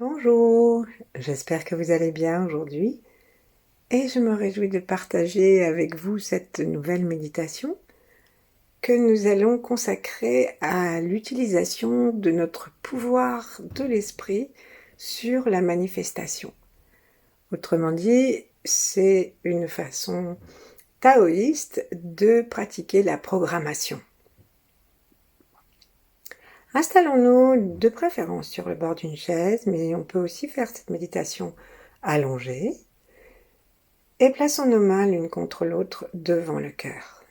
Bonjour, j'espère que vous allez bien aujourd'hui et je me réjouis de partager avec vous cette nouvelle méditation que nous allons consacrer à l'utilisation de notre pouvoir de l'esprit sur la manifestation. Autrement dit, c'est une façon taoïste de pratiquer la programmation. Installons-nous de préférence sur le bord d'une chaise, mais on peut aussi faire cette méditation allongée. Et plaçons nos mains l'une contre l'autre devant le cœur.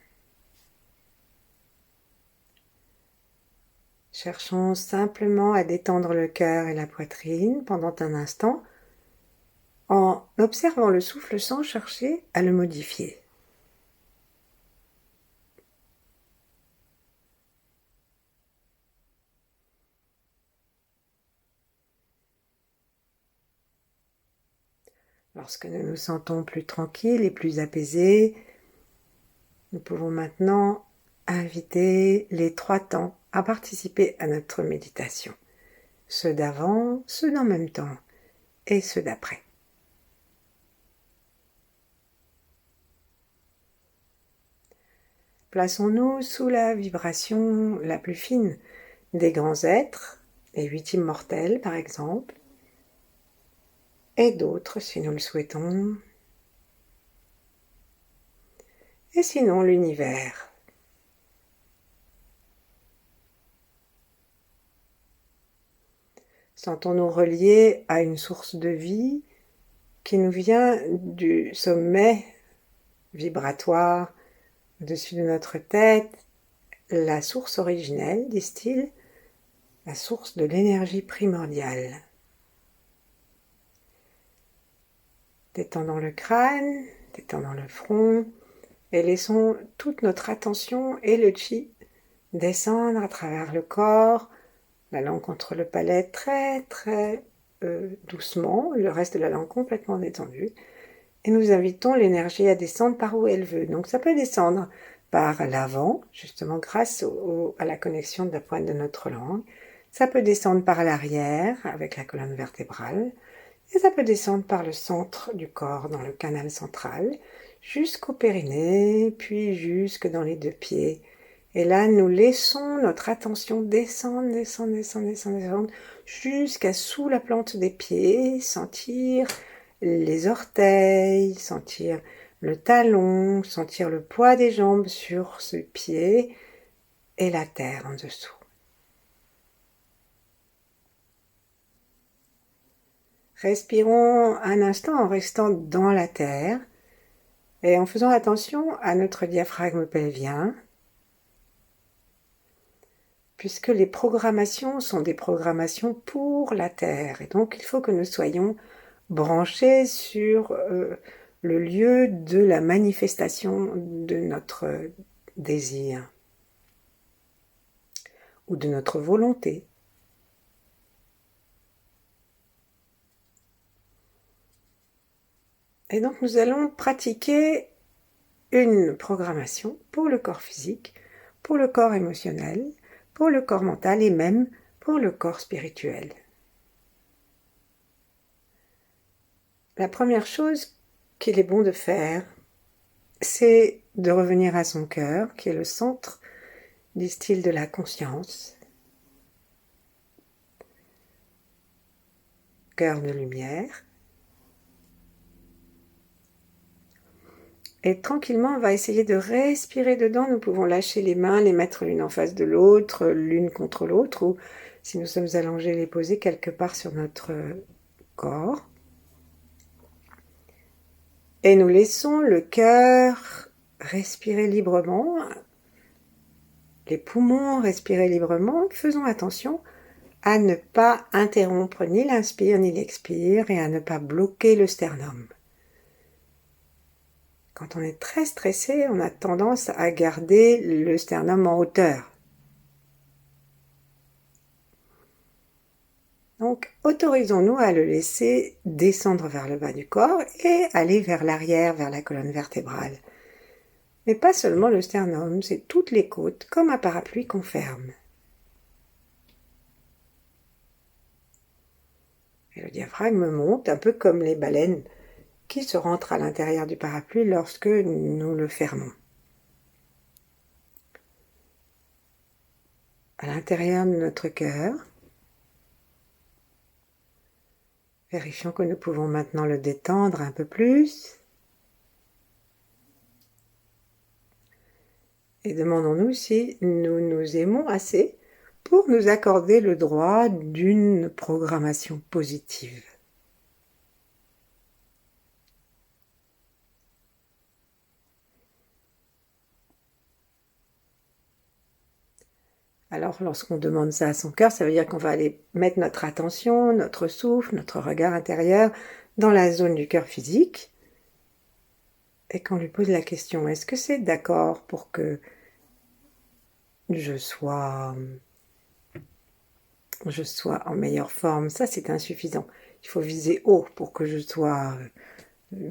Cherchons simplement à détendre le cœur et la poitrine pendant un instant en observant le souffle sans chercher à le modifier. Lorsque nous nous sentons plus tranquilles et plus apaisés, nous pouvons maintenant inviter les trois temps à participer à notre méditation. Ceux d'avant, ceux d'en même temps et ceux d'après. Plaçons-nous sous la vibration la plus fine des grands êtres, les 8 immortels par exemple, et d'autres si nous le souhaitons, et sinon l'univers. Sentons-nous reliés à une source de vie qui nous vient du sommet vibratoire au-dessus de notre tête, la source originelle, disent-ils, la source de l'énergie primordiale. Détendons le crâne, détendons le front, et laissons toute notre attention et le chi descendre à travers le corps, la langue contre le palais très doucement, le reste de la langue complètement détendue, et nous invitons l'énergie à descendre par où elle veut. Donc ça peut descendre par l'avant, justement grâce à la connexion de la pointe de notre langue, ça peut descendre par l'arrière avec la colonne vertébrale, et ça peut descendre par le centre du corps, dans le canal central, jusqu'au périnée, puis jusque dans les deux pieds. Et là, nous laissons notre attention descendre, jusqu'à sous la plante des pieds, sentir les orteils, sentir le talon, sentir le poids des jambes sur ce pied et la terre en dessous. Respirons un instant en restant dans la terre et en faisant attention à notre diaphragme pelvien, puisque les programmations sont des programmations pour la terre. Et donc il faut que nous soyons branchés sur le lieu de la manifestation de notre désir ou de notre volonté. Et donc nous allons pratiquer une programmation pour le corps physique, pour le corps émotionnel, pour le corps mental et même pour le corps spirituel. La première chose qu'il est bon de faire, c'est de revenir à son cœur, qui est le centre, disent-ils, de la conscience. Cœur de lumière. Et tranquillement, on va essayer de respirer dedans. Nous pouvons lâcher les mains, les mettre l'une en face de l'autre, l'une contre l'autre, ou si nous sommes allongés, les poser quelque part sur notre corps. Et nous laissons le cœur respirer librement, les poumons respirer librement. Faisons attention à ne pas interrompre ni l'inspire ni l'expire et à ne pas bloquer le sternum. Quand on est très stressé, on a tendance à garder le sternum en hauteur. Donc, autorisons-nous à le laisser descendre vers le bas du corps et aller vers l'arrière, vers la colonne vertébrale. Mais pas seulement le sternum, c'est toutes les côtes, comme un parapluie qu'on ferme. Et le Le diaphragme monte un peu comme les baleines qui se rentrent à l'intérieur du parapluie lorsque nous le fermons. À l'intérieur de notre cœur, vérifions que nous pouvons maintenant le détendre un peu plus. Et demandons-nous si nous nous aimons assez pour nous accorder le droit d'une programmation positive. Alors, lorsqu'on demande ça à son cœur, ça veut dire qu'on va aller mettre notre attention, notre souffle, notre regard intérieur dans la zone du cœur physique et qu'on lui pose la question, est-ce que c'est d'accord pour que je sois en meilleure forme? Ça, c'est insuffisant. Il faut viser haut pour que je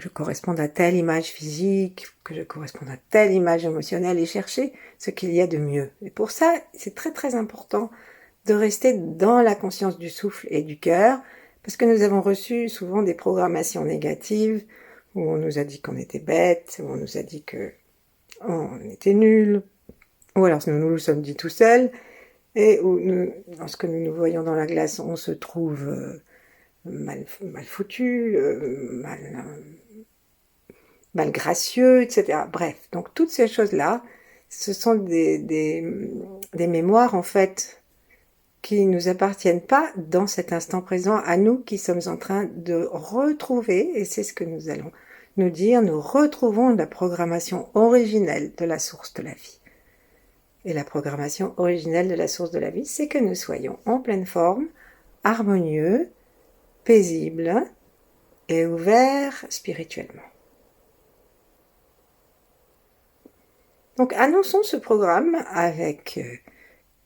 corresponde à telle image physique, que je corresponde à telle image émotionnelle et chercher ce qu'il y a de mieux. Et pour ça, c'est très très important de rester dans la conscience du souffle et du cœur, parce que nous avons reçu souvent des programmations négatives, où on nous a dit qu'on était bête, où on nous a dit que on était nul, ou alors nous nous sommes dit tout seuls, et où lorsque nous nous voyons dans la glace, on se trouve mal foutu, mal gracieux, etc. Bref, donc toutes ces choses-là, ce sont des mémoires en fait qui ne nous appartiennent pas dans cet instant présent, à nous qui sommes en train de retrouver, et c'est ce que nous allons nous dire, nous retrouvons la programmation originelle de la source de la vie. Et la programmation originelle de la source de la vie, c'est que nous soyons en pleine forme, harmonieux, paisibles et ouverts spirituellement. Donc annonçons ce programme avec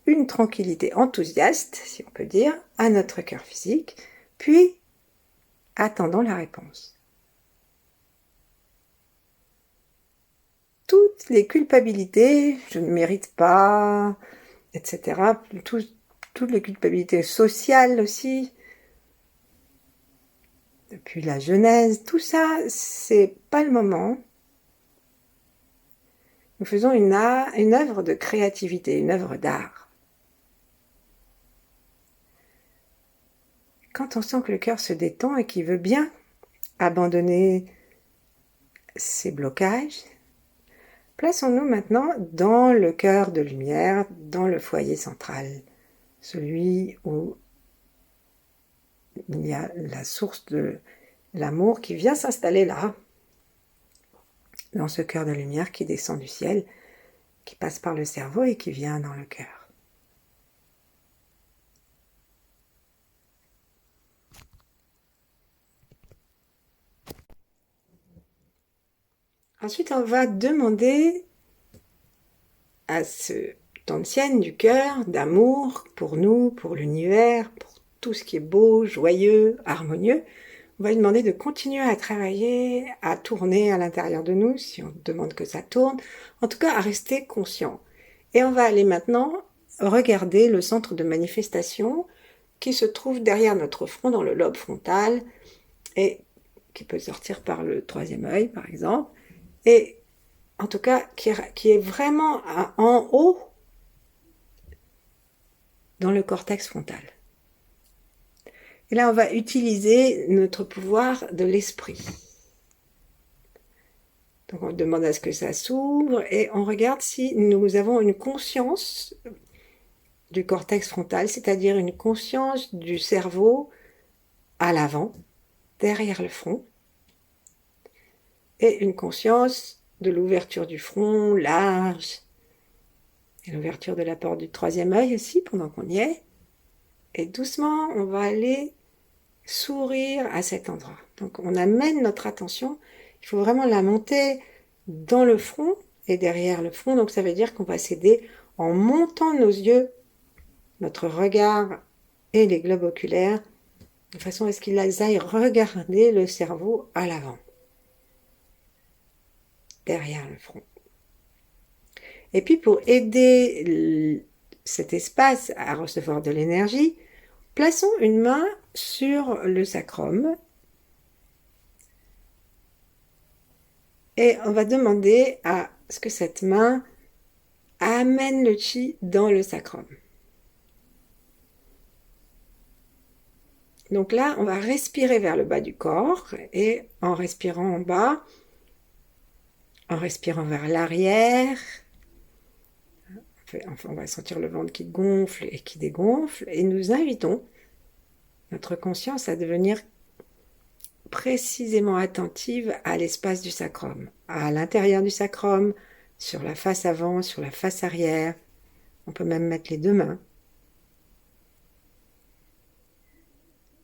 une tranquillité enthousiaste, si on peut dire, à notre cœur physique, puis attendons la réponse. Toutes les culpabilités, je ne mérite pas, etc., toutes les culpabilités sociales aussi, depuis la Genèse, tout ça, c'est pas le moment. Nous faisons une œuvre de créativité, une œuvre d'art. Quand on sent que le cœur se détend et qu'il veut bien abandonner ses blocages, plaçons-nous maintenant dans le cœur de lumière, dans le foyer central, celui où il y a la source de l'amour qui vient s'installer là, dans ce cœur de lumière qui descend du ciel, qui passe par le cerveau et qui vient dans le cœur. Ensuite, on va demander à ce Tantienne du cœur, d'amour pour nous, pour l'univers, pour tout ce qui est beau, joyeux, harmonieux. On va lui demander de continuer à travailler, à tourner à l'intérieur de nous, si on demande que ça tourne, en tout cas à rester conscient. Et on va aller maintenant regarder le centre de manifestation qui se trouve derrière notre front, dans le lobe frontal, et qui peut sortir par le troisième œil, par exemple, et en tout cas qui est vraiment en haut dans le cortex frontal. Et là, on va utiliser notre pouvoir de l'esprit. Donc, on demande à ce que ça s'ouvre et on regarde si nous avons une conscience du cortex frontal, c'est-à-dire une conscience du cerveau à l'avant, derrière le front, et une conscience de l'ouverture du front large, et l'ouverture de la porte du troisième œil aussi, pendant qu'on y est. Et doucement, on va aller sourire à cet endroit. Donc, on amène notre attention, il faut vraiment la monter dans le front et derrière le front. Donc, ça veut dire qu'on va s'aider en montant nos yeux, notre regard et les globes oculaires, de façon à ce qu'ils aillent regarder le cerveau à l'avant, derrière le front. Et puis pour aider cet espace à recevoir de l'énergie, Plaçons une main sur le sacrum et on va demander à ce que cette main amène le chi dans le sacrum. Donc là, on va respirer vers le bas du corps et en respirant en bas, en respirant vers l'arrière, enfin, on va sentir le ventre qui gonfle et qui dégonfle et nous invitons notre conscience à devenir précisément attentive à l'espace du sacrum, à l'intérieur du sacrum, sur la face avant, sur la face arrière. On peut même mettre les deux mains.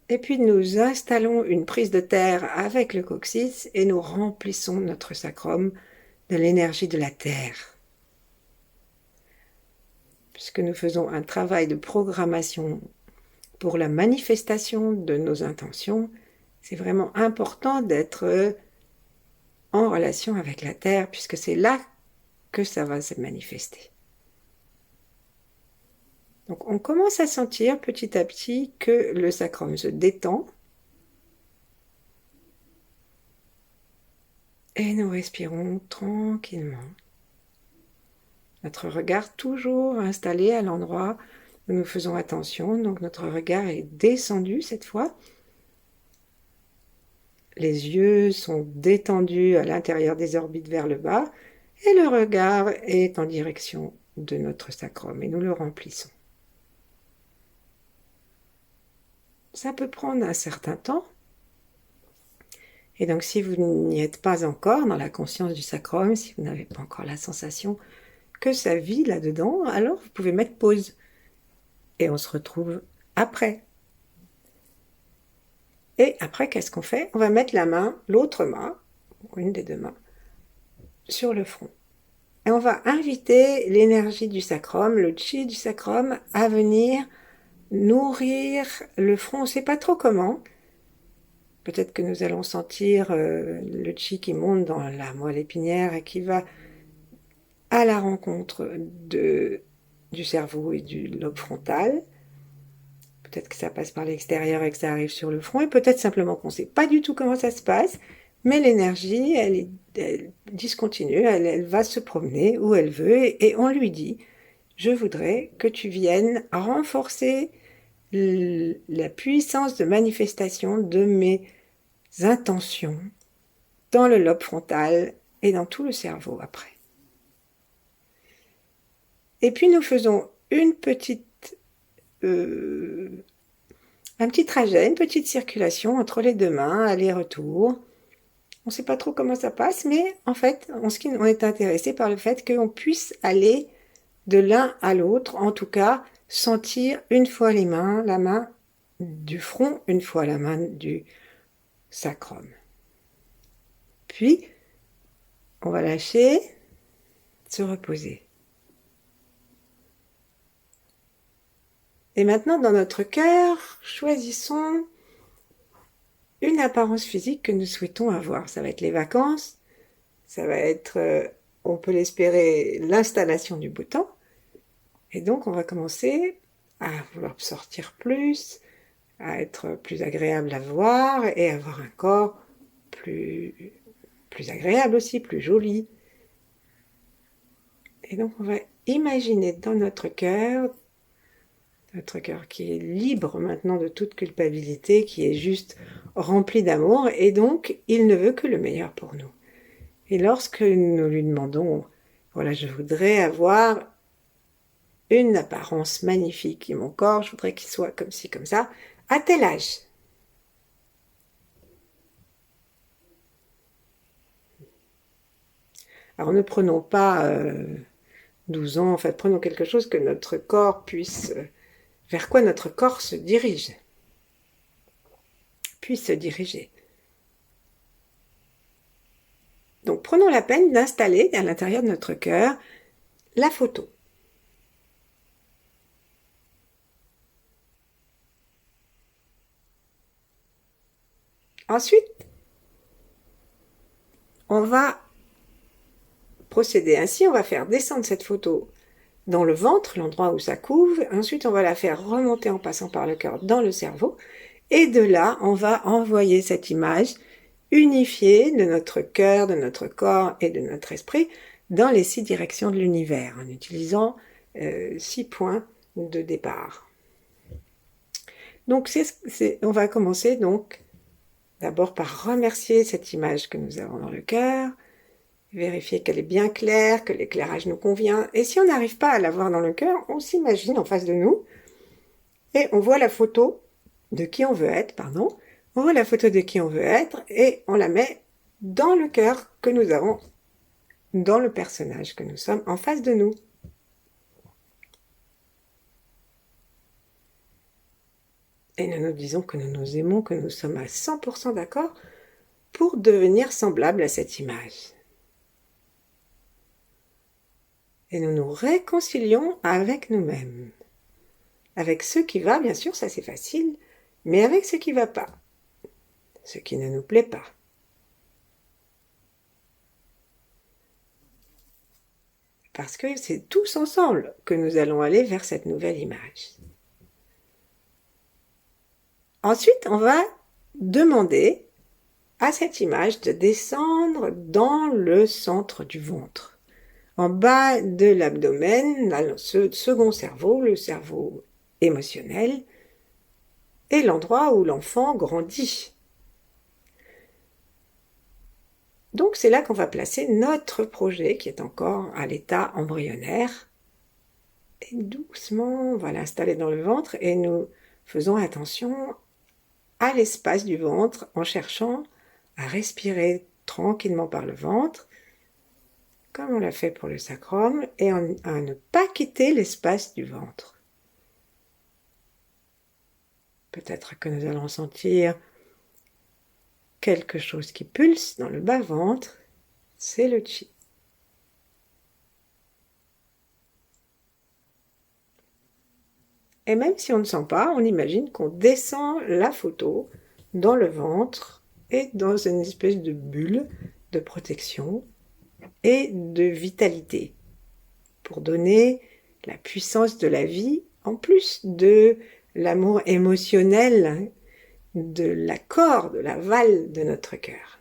Et puis nous installons une prise de terre avec le coccyx et nous remplissons notre sacrum de l'énergie de la terre. Puisque nous faisons un travail de programmation pour la manifestation de nos intentions, c'est vraiment important d'être en relation avec la terre, puisque c'est là que ça va se manifester. Donc on commence à sentir petit à petit que le sacrum se détend. Et nous respirons tranquillement. Notre regard toujours installé à l'endroit où nous faisons attention. Donc notre regard est descendu cette fois. Les yeux sont détendus à l'intérieur des orbites vers le bas. Et le regard est en direction de notre sacrum et nous le remplissons. Ça peut prendre un certain temps. Et donc si vous n'y êtes pas encore dans la conscience du sacrum, si vous n'avez pas encore la sensation que ça vit là-dedans, alors vous pouvez mettre pause. Et on se retrouve après. Et après, qu'est-ce qu'on fait? On va mettre la main, l'autre main, une des deux mains, sur le front. Et on va inviter l'énergie du sacrum, le chi du sacrum, à venir nourrir le front. On ne sait pas trop comment. Peut-être que nous allons sentir le chi qui monte dans la moelle épinière et qui va à la rencontre du cerveau et du lobe frontal. Peut-être que ça passe par l'extérieur et que ça arrive sur le front, et peut-être simplement qu'on ne sait pas du tout comment ça se passe, mais l'énergie, elle discontinue, elle va se promener où elle veut, et on lui dit, je voudrais que tu viennes renforcer la puissance de manifestation de mes intentions dans le lobe frontal et dans tout le cerveau après. Et puis nous faisons un petit trajet, une petite circulation entre les deux mains, aller-retour. On ne sait pas trop comment ça passe, mais en fait, on est intéressé par le fait qu'on puisse aller de l'un à l'autre, en tout cas, sentir une fois les mains, la main du front, une fois la main du sacrum. Puis, on va lâcher, se reposer. Et maintenant, dans notre cœur, choisissons une apparence physique que nous souhaitons avoir. Ça va être les vacances, ça va être, on peut l'espérer, l'installation du beau temps. Et donc, on va commencer à vouloir sortir plus, à être plus agréable à voir et avoir un corps plus agréable aussi, plus joli. Et donc, on va imaginer dans notre cœur qui est libre maintenant de toute culpabilité, qui est juste rempli d'amour, et donc il ne veut que le meilleur pour nous. Et lorsque nous lui demandons, voilà, je voudrais avoir une apparence magnifique, et mon corps, je voudrais qu'il soit comme ci, comme ça, à tel âge. Alors ne prenons pas 12 ans, en fait, prenons quelque chose que notre corps puisse... vers quoi notre corps se dirige, puisse se diriger. Donc prenons la peine d'installer à l'intérieur de notre cœur la photo. Ensuite, on va procéder ainsi, on va faire descendre cette photo dans le ventre, l'endroit où ça couve. Ensuite, on va la faire remonter en passant par le cœur dans le cerveau. Et de là, on va envoyer cette image unifiée de notre cœur, de notre corps et de notre esprit dans les 6 directions de l'univers en utilisant 6 points de départ. Donc, on va commencer donc d'abord par remercier cette image que nous avons dans le cœur, vérifier qu'elle est bien claire, que l'éclairage nous convient. Et si on n'arrive pas à la voir dans le cœur, on s'imagine en face de nous et on voit la photo de qui on veut être, pardon. On voit la photo de qui on veut être et on la met dans le cœur que nous avons, dans le personnage que nous sommes en face de nous. Et nous nous disons que nous nous aimons, que nous sommes à 100% d'accord pour devenir semblables à cette image. Et nous nous réconcilions avec nous-mêmes. Avec ce qui va, bien sûr, ça c'est facile, mais avec ce qui ne va pas, ce qui ne nous plaît pas. Parce que c'est tous ensemble que nous allons aller vers cette nouvelle image. Ensuite, on va demander à cette image de descendre dans le centre du ventre. En bas de l'abdomen, ce second cerveau, le cerveau émotionnel, est l'endroit où l'enfant grandit. Donc c'est là qu'on va placer notre projet qui est encore à l'état embryonnaire. Et doucement, on va l'installer dans le ventre et nous faisons attention à l'espace du ventre en cherchant à respirer tranquillement par le ventre, comme on l'a fait pour le sacrum, et à ne pas quitter l'espace du ventre. Peut-être que nous allons sentir quelque chose qui pulse dans le bas-ventre, c'est le chi. Et même si on ne sent pas, on imagine qu'on descend la photo dans le ventre et dans une espèce de bulle de protection et de vitalité pour donner la puissance de la vie en plus de l'amour émotionnel de l'accord, de l'aval de notre cœur.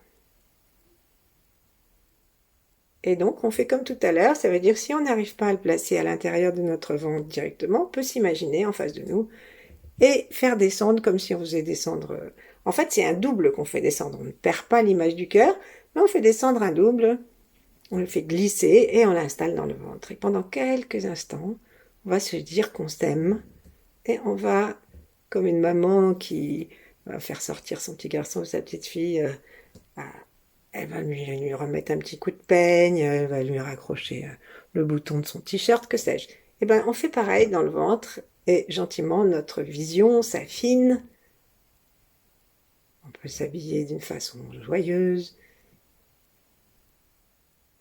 Et donc, on fait comme tout à l'heure, ça veut dire si on n'arrive pas à le placer à l'intérieur de notre ventre directement, on peut s'imaginer en face de nous et faire descendre comme si on faisait descendre... En fait, c'est un double qu'on fait descendre. On ne perd pas l'image du cœur, mais on fait descendre un double, on le fait glisser et on l'installe dans le ventre. Et pendant quelques instants, on va se dire qu'on s'aime et on va, comme une maman qui va faire sortir son petit garçon ou sa petite fille, elle va lui remettre un petit coup de peigne, elle va lui raccrocher le bouton de son t-shirt, que sais-je. Et bien, on fait pareil dans le ventre et gentiment, notre vision s'affine. On peut s'habiller d'une façon joyeuse.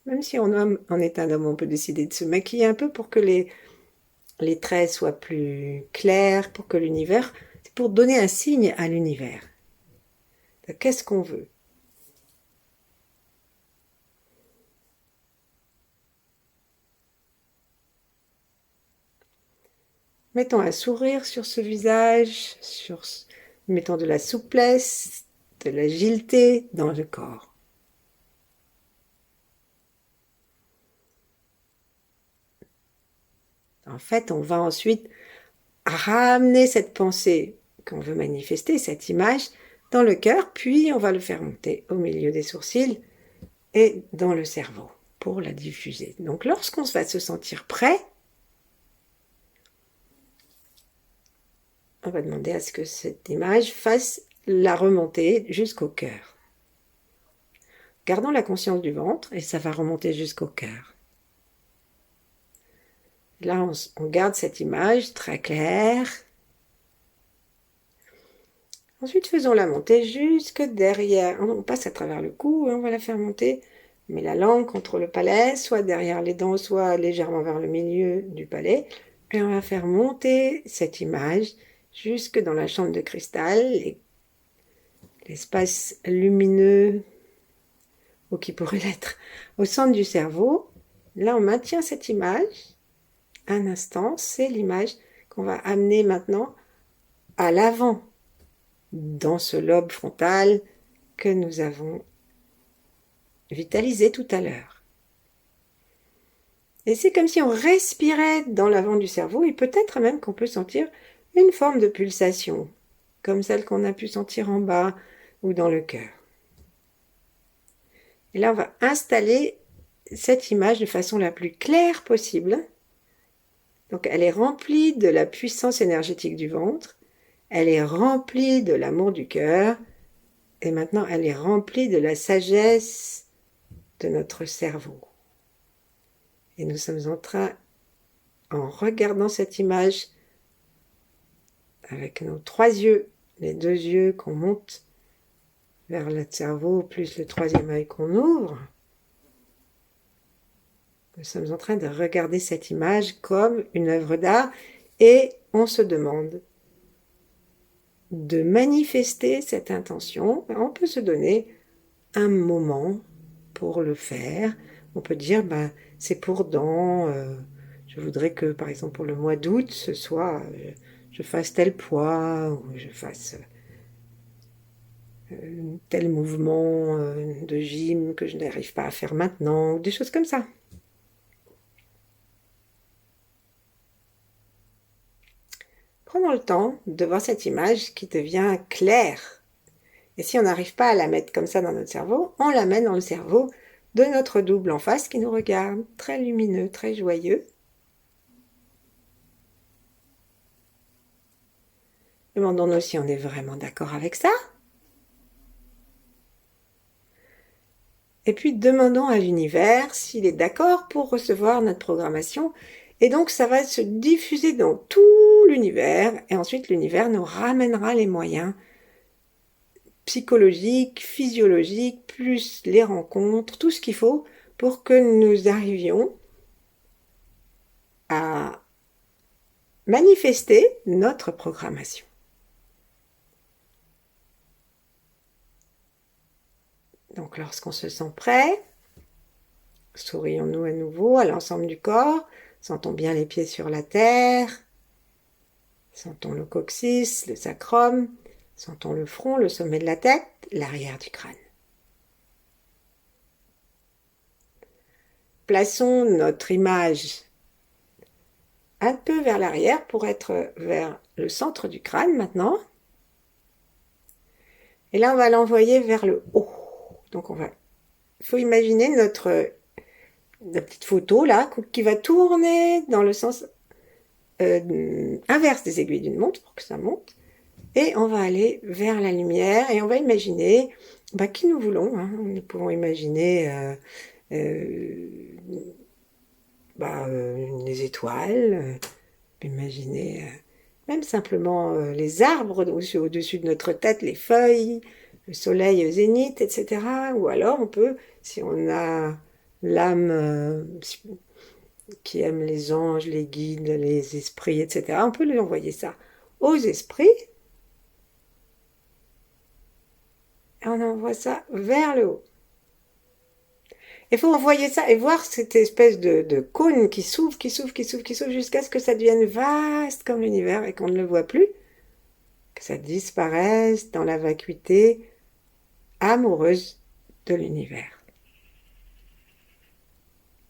Même si on est un homme, on peut décider de se maquiller un peu pour que les traits soient plus clairs, pour que l'univers... C'est pour donner un signe à l'univers. Qu'est-ce qu'on veut? Mettons un sourire sur ce visage, mettons de la souplesse, de l'agilité dans le corps. En fait, on va ensuite ramener cette pensée qu'on veut manifester, cette image, dans le cœur, puis on va le faire monter au milieu des sourcils et dans le cerveau pour la diffuser. Donc lorsqu'on va se sentir prêt, on va demander à ce que cette image fasse la remontée jusqu'au cœur. Gardons la conscience du ventre et ça va remonter jusqu'au cœur. Là, on garde cette image très claire. Ensuite, faisons-la monter jusque derrière. On passe à travers le cou et on va la faire monter. Mais la langue contre le palais, soit derrière les dents, soit légèrement vers le milieu du palais. Et on va faire monter cette image jusque dans la chambre de cristal, l'espace lumineux, ou qui pourrait l'être, au centre du cerveau. Là, on maintient cette image un instant, c'est l'image qu'on va amener maintenant à l'avant, dans ce lobe frontal que nous avons vitalisé tout à l'heure. Et c'est comme si on respirait dans l'avant du cerveau, et peut-être même qu'on peut sentir une forme de pulsation, comme celle qu'on a pu sentir en bas ou dans le cœur. Et là, on va installer cette image de façon la plus claire possible. Donc, elle est remplie de la puissance énergétique du ventre, elle est remplie de l'amour du cœur, et maintenant, elle est remplie de la sagesse de notre cerveau. Et nous sommes en train, en regardant cette image, avec nos 3 yeux, les 2 yeux qu'on monte vers le cerveau, plus le 3e œil qu'on ouvre, nous sommes en train de regarder cette image comme une œuvre d'art et on se demande de manifester cette intention. On peut se donner un moment pour le faire. On peut dire, c'est pour je voudrais que, par exemple, pour le mois d'août, ce soit, je fasse tel poids, ou je fasse tel mouvement de gym que je n'arrive pas à faire maintenant, ou des choses comme ça. Prenons le temps de voir cette image qui devient claire. Et si on n'arrive pas à la mettre comme ça dans notre cerveau, on la met dans le cerveau de notre double en face qui nous regarde, très lumineux, très joyeux. Demandons-nous si on est vraiment d'accord avec ça. Et puis demandons à l'univers s'il est d'accord pour recevoir notre programmation. Et donc ça va se diffuser dans tout l'univers. Et ensuite l'univers nous ramènera les moyens psychologiques, physiologiques, plus les rencontres, tout ce qu'il faut pour que nous arrivions à manifester notre programmation. Donc lorsqu'on se sent prêt, sourions-nous à nouveau à l'ensemble du corps, sentons bien les pieds sur la terre, sentons le coccyx, le sacrum, sentons le front, le sommet de la tête, l'arrière du crâne. Plaçons notre image un peu vers l'arrière pour être vers le centre du crâne maintenant. Et là, on va l'envoyer vers le haut. Donc, il faut imaginer la petite photo là qui va tourner dans le sens inverse des aiguilles d'une montre pour que ça monte. Et on va aller vers la lumière et on va imaginer qui nous voulons. Hein. Nous pouvons imaginer les étoiles, imaginer même simplement les arbres au-dessus de notre tête, les feuilles, le soleil au zénith, etc. Ou alors on peut, si on a l'âme qui aime les anges, les guides, les esprits, etc., on peut lui envoyer ça aux esprits. Et on envoie ça vers le haut. Il faut envoyer ça et voir cette espèce de cône qui s'ouvre, qui s'ouvre, qui s'ouvre, qui s'ouvre, jusqu'à ce que ça devienne vaste comme l'univers et qu'on ne le voit plus, que ça disparaisse dans la vacuité amoureuse de l'univers.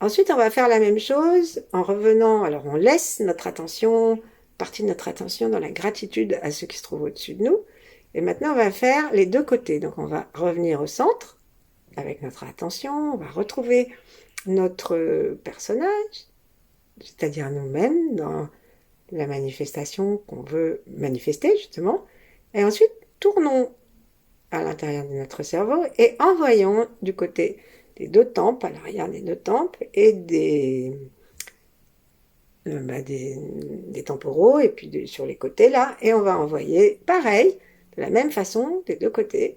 Ensuite, on va faire la même chose en revenant, alors on laisse notre attention, partie de notre attention dans la gratitude à ce qui se trouve au-dessus de nous, et maintenant on va faire les deux côtés, donc on va revenir au centre, avec notre attention, on va retrouver notre personnage, c'est-à-dire nous-mêmes, dans la manifestation qu'on veut manifester, justement. Et ensuite, tournons à l'intérieur de notre cerveau et envoyons du côté des deux tempes, à l'arrière des deux tempes, et des temporaux, et puis sur les côtés, là. Et on va envoyer, pareil, de la même façon, des deux côtés,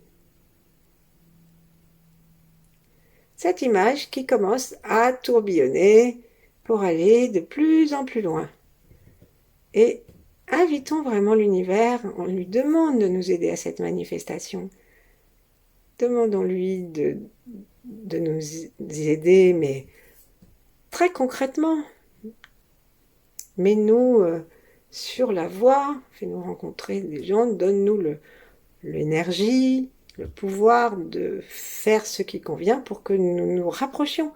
cette image qui commence à tourbillonner pour aller de plus en plus loin. Et invitons vraiment l'univers, on lui demande de nous aider à cette manifestation. Demandons-lui de nous aider, mais très concrètement. Mets-nous sur la voie, fais-nous rencontrer des gens, donne-nous l'énergie, le pouvoir de faire ce qui convient pour que nous nous rapprochions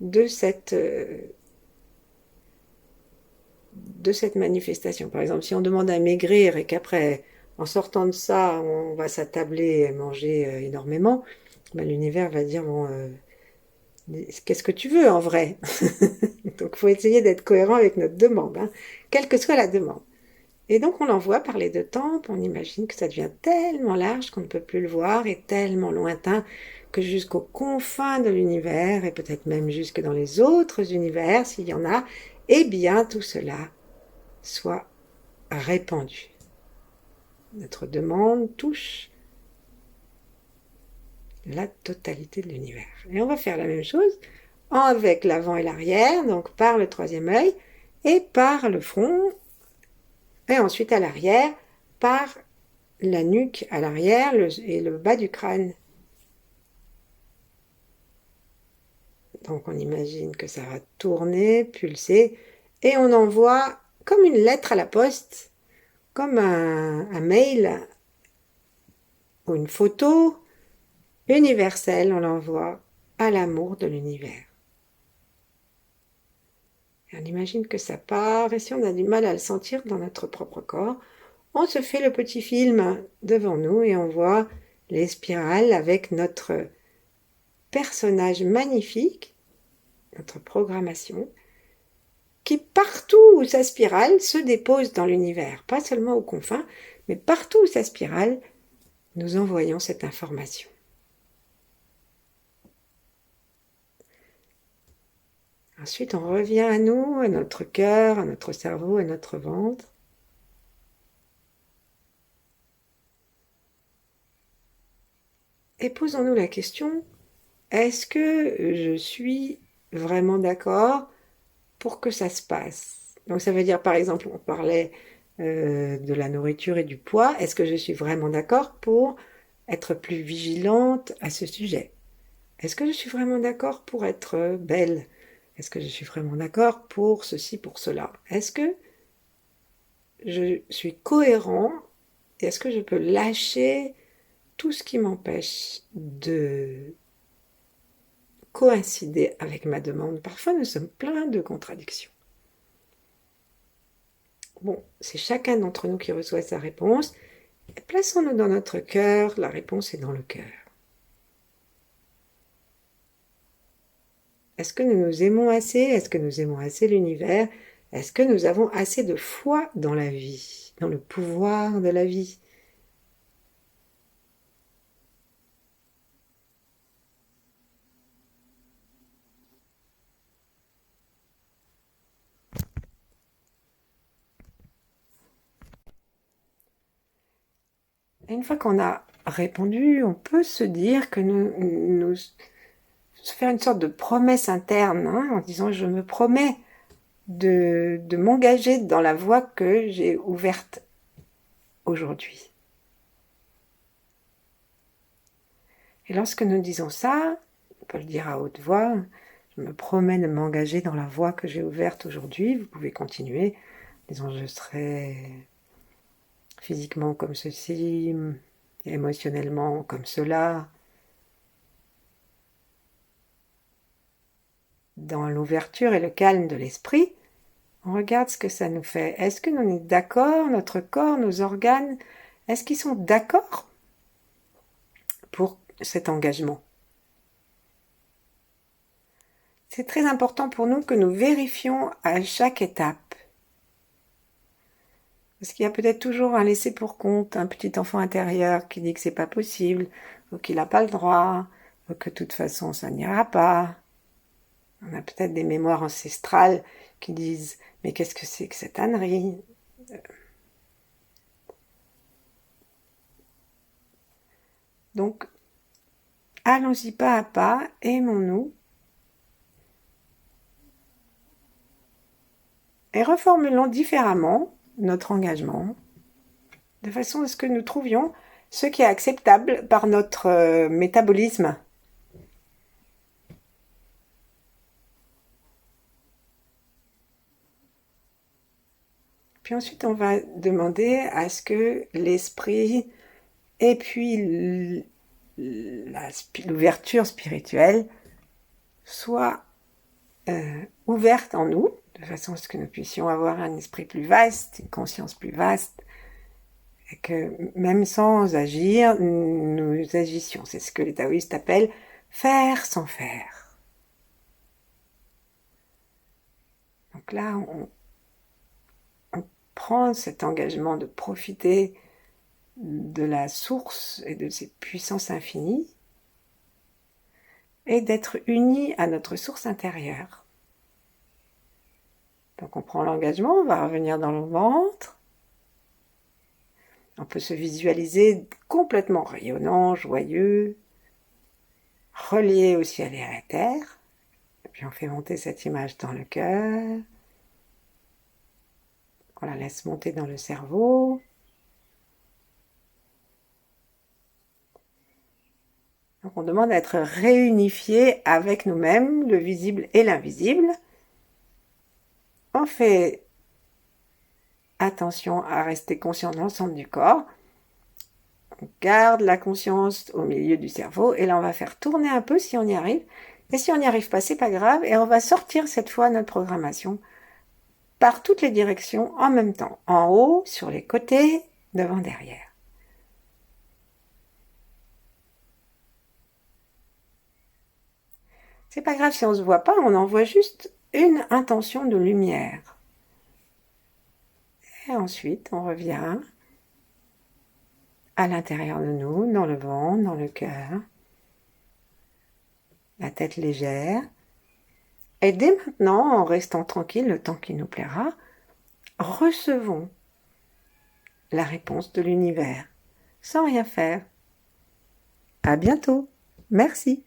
de cette manifestation. Par exemple, si on demande à maigrir et qu'après, en sortant de ça, on va s'attabler et manger énormément, ben, l'univers va dire, bon, qu'est-ce que tu veux en vrai? Donc, il faut essayer d'être cohérent avec notre demande, hein, quelle que soit la demande. Et donc, on l'envoie par les deux tempes, on imagine que ça devient tellement large qu'on ne peut plus le voir et tellement lointain que jusqu'aux confins de l'univers et peut-être même jusque dans les autres univers, s'il y en a, eh bien, tout cela soit répandu. Notre demande touche la totalité de l'univers. Et on va faire la même chose avec l'avant et l'arrière, donc par le troisième œil et par le front, et ensuite à l'arrière par la nuque à l'arrière et le bas du crâne. Donc on imagine que ça va tourner, pulser, et on envoie comme une lettre à la poste, comme un mail ou une photo universelle, on l'envoie à l'amour de l'univers. Et on imagine que ça part, et si on a du mal à le sentir dans notre propre corps, on se fait le petit film devant nous et on voit les spirales avec notre personnage magnifique, notre programmation, qui partout où sa spirale se dépose dans l'univers, pas seulement aux confins, mais partout où sa spirale, nous envoyons cette information. Ensuite, on revient à nous, à notre cœur, à notre cerveau, à notre ventre. Et posons-nous la question, est-ce que je suis vraiment d'accord pour que ça se passe? Donc ça veut dire, par exemple, on parlait de la nourriture et du poids. Est-ce que je suis vraiment d'accord pour être plus vigilante à ce sujet? Est-ce que je suis vraiment d'accord pour être belle? Est-ce que je suis vraiment d'accord pour ceci, pour cela? Est-ce que je suis cohérent? Est-ce que je peux lâcher tout ce qui m'empêche de coïncider avec ma demande? Parfois, nous sommes pleins de contradictions. Bon, c'est chacun d'entre nous qui reçoit sa réponse. Et plaçons-nous dans notre cœur, la réponse est dans le cœur. Est-ce que nous nous aimons assez? Est-ce que nous aimons assez l'univers? Est-ce que nous avons assez de foi dans la vie, dans le pouvoir de la vie? Et une fois qu'on a répondu, on peut se dire que nous se faire une sorte de promesse interne, hein, en disant je me promets de m'engager dans la voie que j'ai ouverte aujourd'hui. Et lorsque nous disons ça, on peut le dire à haute voix, je me promets de m'engager dans la voie que j'ai ouverte aujourd'hui. Vous pouvez continuer. Disons, je serai physiquement comme ceci, émotionnellement comme cela. Dans l'ouverture et le calme de l'esprit, on regarde ce que ça nous fait. Est-ce que nous sommes d'accord, notre corps, nos organes, est-ce qu'ils sont d'accord pour cet engagement? C'est très important pour nous que nous vérifions à chaque étape. Parce qu'il y a peut-être toujours un laissé pour compte, un petit enfant intérieur qui dit que c'est pas possible, ou qu'il n'a pas le droit, ou que de toute façon ça n'ira pas. On a peut-être des mémoires ancestrales qui disent « Mais qu'est-ce que c'est que cette ânerie ?» Donc, allons-y pas à pas, aimons-nous, et reformulons différemment notre engagement, de façon à ce que nous trouvions ce qui est acceptable par notre métabolisme. Puis ensuite, on va demander à ce que l'esprit et puis l'ouverture spirituelle soit ouverte en nous, de façon à ce que nous puissions avoir un esprit plus vaste, une conscience plus vaste, et que même sans agir, nous agissions. C'est ce que les taoïstes appellent faire sans faire. Donc là, on prend cet engagement de profiter de la source et de ses puissances infinies et d'être unis à notre source intérieure. Donc on prend l'engagement, on va revenir dans le ventre. On peut se visualiser complètement rayonnant, joyeux, relié au ciel et à la terre. Et puis on fait monter cette image dans le cœur. On la laisse monter dans le cerveau. Donc on demande à être réunifié avec nous-mêmes, le visible et l'invisible. On fait attention à rester conscient de l'ensemble du corps. On garde la conscience au milieu du cerveau et là on va faire tourner un peu si on y arrive. Et si on n'y arrive pas, c'est pas grave et on va sortir cette fois notre programmation par toutes les directions en même temps. En haut, sur les côtés, devant, derrière. C'est pas grave si on se voit pas, on envoie juste une intention de lumière. Et ensuite, on revient à l'intérieur de nous, dans le ventre, dans le cœur, la tête légère. Et dès maintenant, en restant tranquille, le temps qui nous plaira, recevons la réponse de l'univers, sans rien faire. À bientôt. Merci.